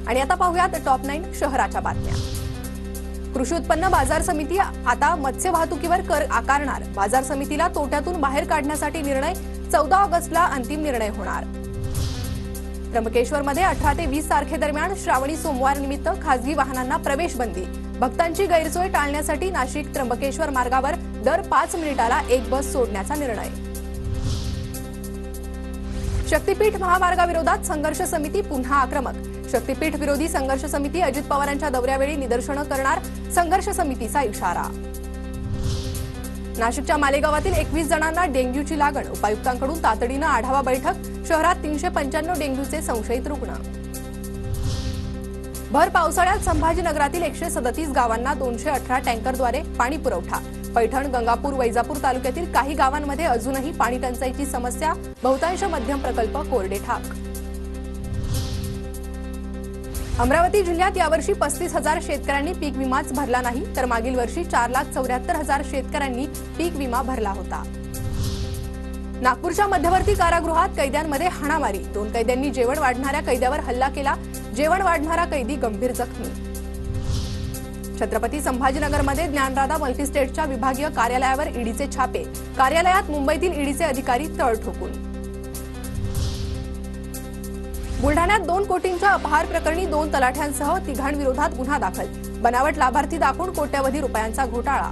आणि आता पाहूयात टॉप 9 शहराच्या बातम्या। कृषी उत्पन्न बाजार समिती आता मत्स्य वाहतुकीवर कर आकारणार। बाजार समितीला तोट्यातून बाहेर काढण्यासाठी निर्णय 14 ऑगस्टला अंतिम निर्णय होणार। त्र्यंबकेश्वरमध्ये 18 ते 20 तारखेदरम्यान श्रावणी सोमवार निमित्त खासगी वाहनांना प्रवेश बंदी। भक्तांची गैरसोय टाळण्यासाठी नाशिक त्र्यंबकेश्वर मार्गावर दर 5 मिनिटाला एक बस सोडण्याचा निर्णय। शक्तीपीठ महामार्गाविरोधात संघर्ष समिती पुन्हा आक्रमक। शक्तीपीठ विरोधी संघर्ष समिती अजित पवारांच्या दौऱ्यावेळी निदर्शनं करणार। संघर्ष समितीचा इशारा। नाशिकच्या मालेगावातील 21 जणांना डेंग्यूची लागण। उपायुक्तांकडून तातडीनं आढावा बैठक। शहरात 395 डेंग्यूचे संशयित रुग्ण। भर पावसाळ्यात संभाजीनगरातील 137 गावांना 218 टँकरद्वारे पाणी पुरवठा। पैठण, गंगापूर, वैजापूर तालुक्यातील काही गावांमध्ये अजूनही पाणी टंचाईची समस्या। बहुतांश मध्यम प्रकल्प कोरडे ठाक। अमरावती जिल्ह्यात यावर्षी 35,000 शेतकऱ्यांनी पीक विमाच भरला नाही, तर मागील वर्षी 4,74,000 शेतकऱ्यांनी पीक विमा भरला होता। नागपूरच्या मध्यवर्ती कारागृहात कैद्यांमध्ये हाणामारी। 2 कैद्यांनी जेवण वाढणाऱ्या कैद्यावर हल्ला केला। जेवण वाढणारा कैदी गंभीर जखमी। छत्रपती संभाजीनगरमध्ये ज्ञानराधा मल्टीस्टेटच्या विभागीय कार्यालयावर ईडीचे छापे। कार्यालयात मुंबईतील ईडीचे अधिकारी तळ ठोकून। बुलढाण्यात 2 कोटींच्या अपहार प्रकरणी 2 तलाठ्यांसह 3 विरोधात गुन्हा दाखल। बनावट लाभार्थी दाखवून कोट्यवधी रुपयांचा घोटाळा।